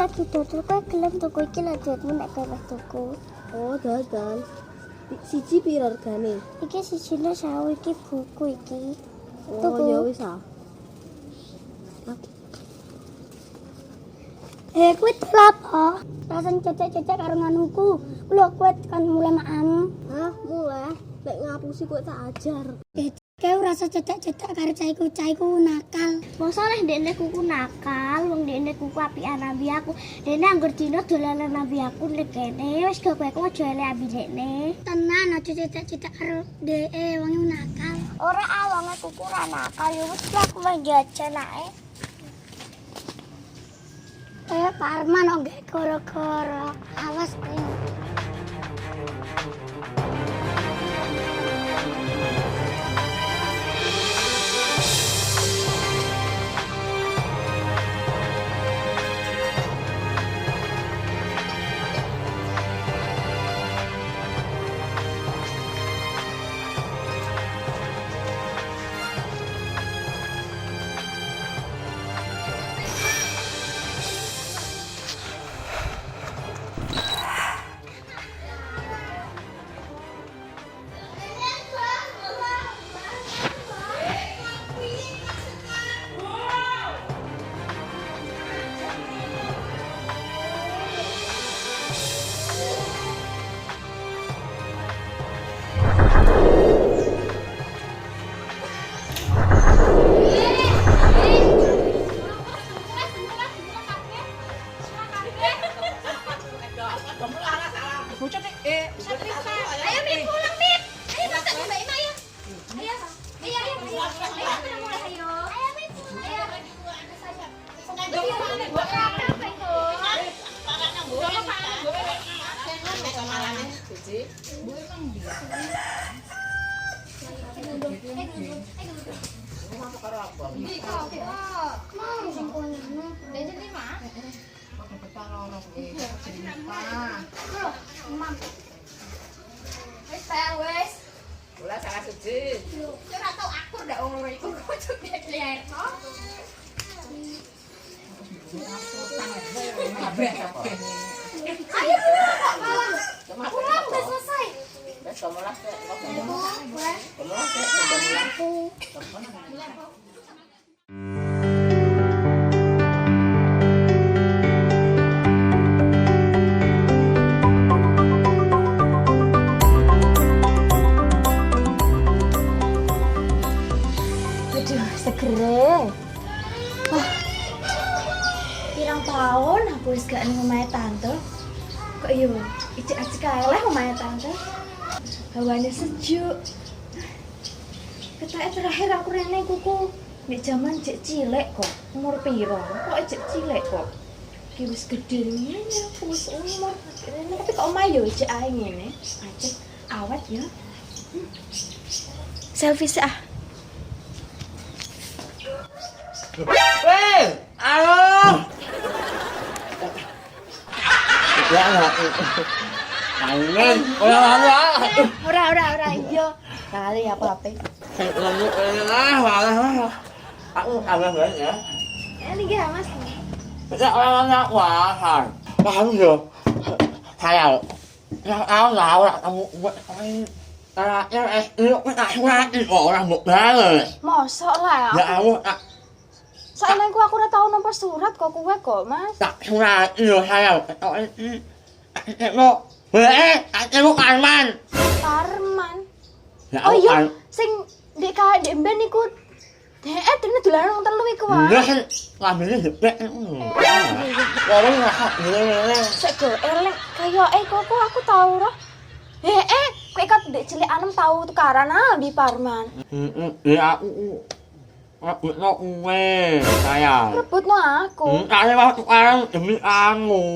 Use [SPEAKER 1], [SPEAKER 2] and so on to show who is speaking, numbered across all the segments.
[SPEAKER 1] lagi dodol kowe gelem tuku iki lho duitmu nek kowe wis tuku.
[SPEAKER 2] Oh, dodol. Siji piro regane?
[SPEAKER 1] Iki sijine 1000 iki buku iki.
[SPEAKER 2] Oh, ya wis ah.
[SPEAKER 1] Kuwi apa? Rasan cecek-cecek karo nganuku. Lho kowe kan mulai maam.
[SPEAKER 2] Hah, mulai? Nek ngapusi kok tak ajar.
[SPEAKER 1] Kowe rasa cecek-cecek karo caiku nakal. Mosok nek ndekne kuku nakal, wong ndekne kuku apian ambi aku. Dene anggur dino dolanan ambi aku nek kene wis go kowe aja elek ambi ndekne. Tenan aja cecek-cecek karo dheke wong nakal. Ora awonge kuku ra nakal yo wis aku main jajan ae. Pak Arman nggak goro-goro, awas nih. Ayo Mip pulang Mip. Ayo masak Mbak Ima ya. Ayo. Ayo mulai ayo. Ayo Mip. Ayo. Wes.
[SPEAKER 3] Ora salah siji.
[SPEAKER 1] Ora tau akur ndak wong loro iku kudu diairno. Ayo pulang udah selesai.
[SPEAKER 3] Wes kemulah kek.
[SPEAKER 1] Segere. Wah. Pirang tahun aku wis gak ning omahe tante. Kok yo icik-icik kae leh omahe tante. Hawane sejuk. Ketake terakhir aku rene kuku nek jaman cek cilik kok. Umur piro? Kok cek cilik kok. Ki wis gedhe ngene aku wis umur rene tapi kok omahe yo cek ae ngene. Acek awet ya. Selfie sih ah.
[SPEAKER 3] Weh, halo. Ya enggak. Angin,
[SPEAKER 1] Ora iya. Kali apa-apa.
[SPEAKER 3] Aku agak banget ya.
[SPEAKER 1] Ini gak Mas.
[SPEAKER 3] Ya orang-orang wah. Paham yo. Saya. Ya aku tahu lah kamu buat karakter itu tak ngerti orang banget.
[SPEAKER 1] Mosok lah
[SPEAKER 3] Ya aku
[SPEAKER 1] Soalnya aku ora tau nomor surat kok kowe kok, Mas.
[SPEAKER 3] tak ngerti yo saya. Aku Arman.
[SPEAKER 1] Arman.
[SPEAKER 3] Ya
[SPEAKER 1] Oh
[SPEAKER 3] aku
[SPEAKER 1] iya, sing ndek kae ndek mben iku dene dolanan wong telu iku wae.
[SPEAKER 3] Iya kan ngambilnya jepret. Orang nggak gini.
[SPEAKER 1] Sik go elek kaya kok aku tau roh. Kowe kan ndek cilik anem tau tukaran Bi Parman.
[SPEAKER 3] Ya aku no kue sayang.
[SPEAKER 1] Rebutno aku.
[SPEAKER 3] Kaya waktu tukaran demi kamu.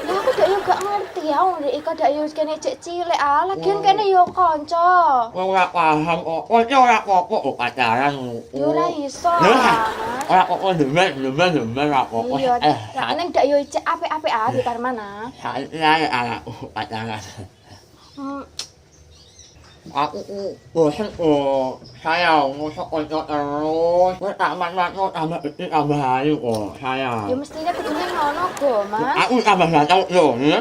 [SPEAKER 1] Ya aku gak ngerti ya wong ndek iku dak yo kene cek cilik lagian kene yo kanca.
[SPEAKER 3] Kau nggak paham kok. Kau nggak kok pacaran.
[SPEAKER 1] Yo ora iso.
[SPEAKER 3] Orang kok demen kok.
[SPEAKER 1] Iya, nek ning dak yo cek apik-apik Bi Parman ah.
[SPEAKER 3] Saya anak pacaran. Aku bosan sayang ngusuk oncot terus. Wis tak mat-matno tambah iki tambah ayu kok sayang.
[SPEAKER 2] Ya mestinya kudune ngono go, Mas.
[SPEAKER 3] Aku tambah ganteng yo, ya.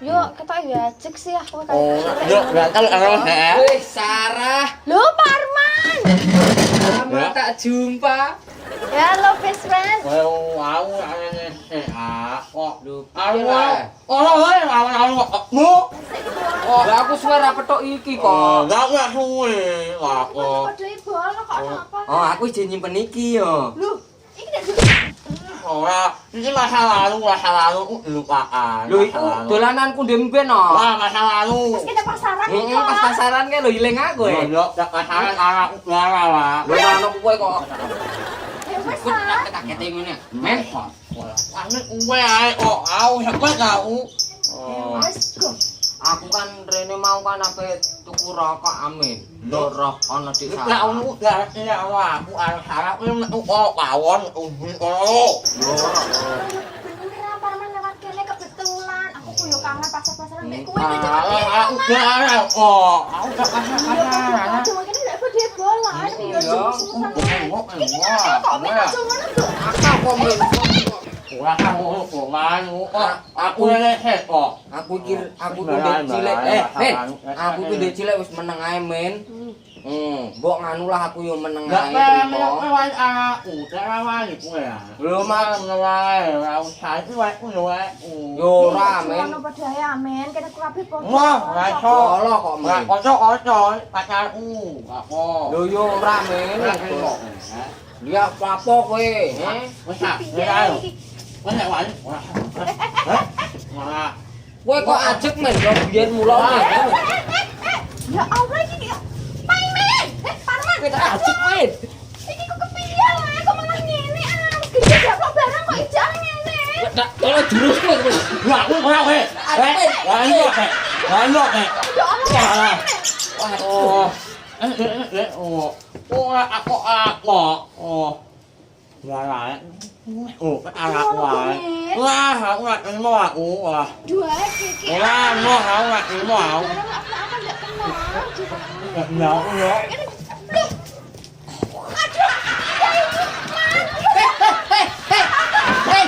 [SPEAKER 2] Yuk, ketok ya cek sih aku kan.
[SPEAKER 3] Oh, yo ganteng terus ya.
[SPEAKER 4] Wih, Sarah.
[SPEAKER 2] Loh, Pak Arman.
[SPEAKER 4] Lama tak jumpa.
[SPEAKER 2] Ya, halo best friend.
[SPEAKER 3] Well, aku aneh kok.
[SPEAKER 4] Lho,
[SPEAKER 3] Aku
[SPEAKER 4] piye wae?
[SPEAKER 3] aku mu.
[SPEAKER 4] Lah aku suara petok iki kok.
[SPEAKER 3] Enggak suwe. Kok.
[SPEAKER 2] Padha bola kok apa?
[SPEAKER 4] Oh, aku ijen nyimpen iki yo.
[SPEAKER 2] Loh, iki nek
[SPEAKER 3] Ora, iki masa lalu lupaan.
[SPEAKER 4] Lho iku dolananku ndemben no.
[SPEAKER 3] Wah, masa lalu.
[SPEAKER 2] kita pasaran
[SPEAKER 4] Heeh, pas pasaran kae lho iling aku e.
[SPEAKER 3] Yo, tak pasaran anakku Clara, Pak.
[SPEAKER 4] Lho ono kowe kok.
[SPEAKER 2] Ya wis
[SPEAKER 4] Kok tak kete ngene. Men,
[SPEAKER 3] Ane kowe ae kok aku cepet aku.
[SPEAKER 2] wis go.
[SPEAKER 4] aku kan rene mau kan ape tuku rokok amin. Lho roh ono di
[SPEAKER 3] Lah
[SPEAKER 4] sana.
[SPEAKER 3] aku gak ya aku arep harap kok pawon ubi kono.
[SPEAKER 2] Bener apa Arman lewat kene kebetulan. Aku kuyo kangen pasar-pasaran mek kowe
[SPEAKER 3] Aku gak arep kok. Aku gak pasaran.
[SPEAKER 2] Cuma kene nek dia bola.
[SPEAKER 4] Iya.
[SPEAKER 2] Kok mek aja ngono go.
[SPEAKER 4] Akak kok men.
[SPEAKER 3] Ora kamu kok manu kok. Aku lek kok.
[SPEAKER 4] Aku ndek cilik. Men, aku ki ndek cilik wis meneng ae men. Mbok nganu lah aku yo meneng
[SPEAKER 3] Gak
[SPEAKER 4] ae
[SPEAKER 3] pengen
[SPEAKER 4] trimo.
[SPEAKER 3] wae anakku, cara wae kowe ya.
[SPEAKER 4] Lho mak
[SPEAKER 3] wae, ora usah iki wae yo wae.
[SPEAKER 4] yo ora men.
[SPEAKER 2] Ono padha ae amen. Kene ku kabeh podo.
[SPEAKER 3] Wah, ora iso.
[SPEAKER 4] Olo kok
[SPEAKER 3] Ora
[SPEAKER 4] men.
[SPEAKER 3] kanca-kanca pacarku. Apa?
[SPEAKER 4] Lho yo ora men. Lihat apa kowe?
[SPEAKER 3] Wis tak, ayo. Wis nek wae. Ora.
[SPEAKER 4] Kowe kok ajek men yo biyen mulo men.
[SPEAKER 2] Ya Allah iki. Paimen. Parman.
[SPEAKER 4] Kowe tak ajek men.
[SPEAKER 2] Iki kok kepiye lah kok malah ngene ah. Gede kok barang kok ijal ngene.
[SPEAKER 4] Tak kalau jurus kowe.
[SPEAKER 3] Lah aku ora kowe. Ayo.
[SPEAKER 2] Ya Allah.
[SPEAKER 3] Oh. Aku. Oh. Lah. Oh, anak wae. Wah, aku gak terima aku. Wah.
[SPEAKER 2] Dua iki.
[SPEAKER 3] Ora, mau aku gak terima aku.
[SPEAKER 2] Apa enggak kenal.
[SPEAKER 3] Gak kenal aku ya.
[SPEAKER 5] Hei,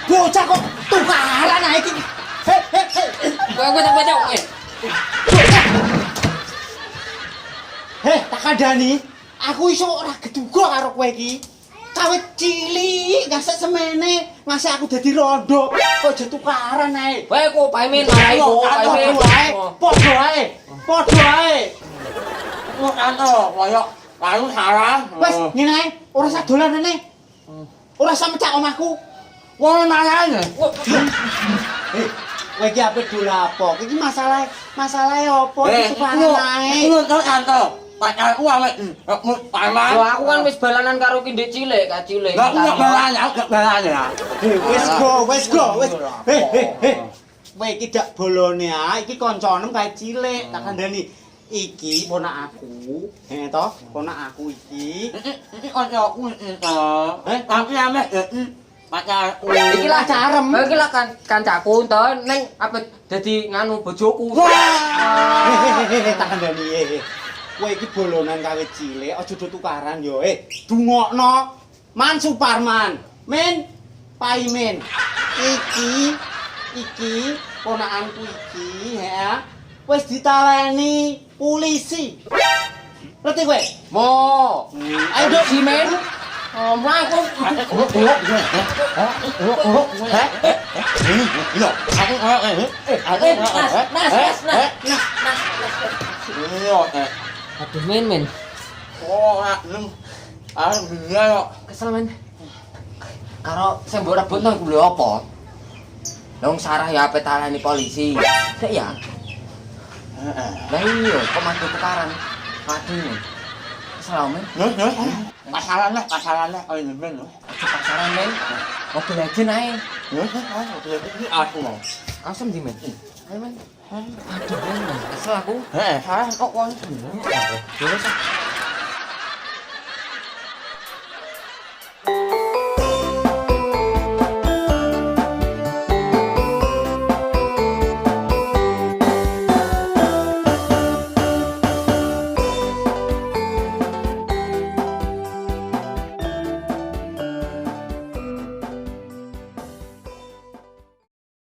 [SPEAKER 5] bocah kok tukaran ae iki.
[SPEAKER 4] Kowe tak baca kowe.
[SPEAKER 5] Heh, tak kandhani, aku iso ora geduga karo kowe iki. Kawit cilik ngasek semene, ngasih aku dadi rondo. Kok aja tukaran ae.
[SPEAKER 4] Kowe kok paimin marai kok paimin.
[SPEAKER 5] Padha ae. Padha ae.
[SPEAKER 3] Mau kantor, koyo lalu salah.
[SPEAKER 5] Wes, ngene ae, ora sak dolanane. Ora sak mecak omahku.
[SPEAKER 3] Wong nanya.
[SPEAKER 5] Heh, kowe iki ape dolapo? Iki masalahe opo? Tukaran ae.
[SPEAKER 3] Lu kantor. Pacarku awake. Paman.
[SPEAKER 4] Lho aku kan wis balanan karo ki ndek cilik, ka cilik.
[SPEAKER 3] Gak balanya.
[SPEAKER 5] Wes go. Heh. Kowe iki dak bolone ae, iki kancanem kae cilik, tak kandhani. Iki ponak aku. Heh to, ponak aku iki.
[SPEAKER 3] Iki kancaku itu. Tapi ame pacarku.
[SPEAKER 4] Iki lah
[SPEAKER 5] Carem.
[SPEAKER 4] Iki lah kancaku to ning apa dadi nganu bojoku.
[SPEAKER 5] Hehehe, tak kandhani. Kowe iki bolonan kawit cilik, aja do tukaran yo. Dungokno. Man Suparman. Men, Paimen. Iki ponakanku iki, ya. Wis ditawani polisi. Ngerti kowe?
[SPEAKER 4] Mo.
[SPEAKER 5] Ayo dok.
[SPEAKER 4] Si men. Aku
[SPEAKER 3] Iya,
[SPEAKER 4] aduh men. Kesel men. Karo sing mbok rebutno iku lho apa? Long Sarah ya ape talani polisi. Sik ya. Lah iya, kok mati tukaran. Waduh men. Kesel men.
[SPEAKER 3] Masalahnya, oh ini men.
[SPEAKER 4] Pasaran men. Mobil legend ae.
[SPEAKER 3] Aku mau.
[SPEAKER 4] Asem di men. Ayo men. Aduh men, kesel aku.
[SPEAKER 3] Salah kok kon.
[SPEAKER 4] Terus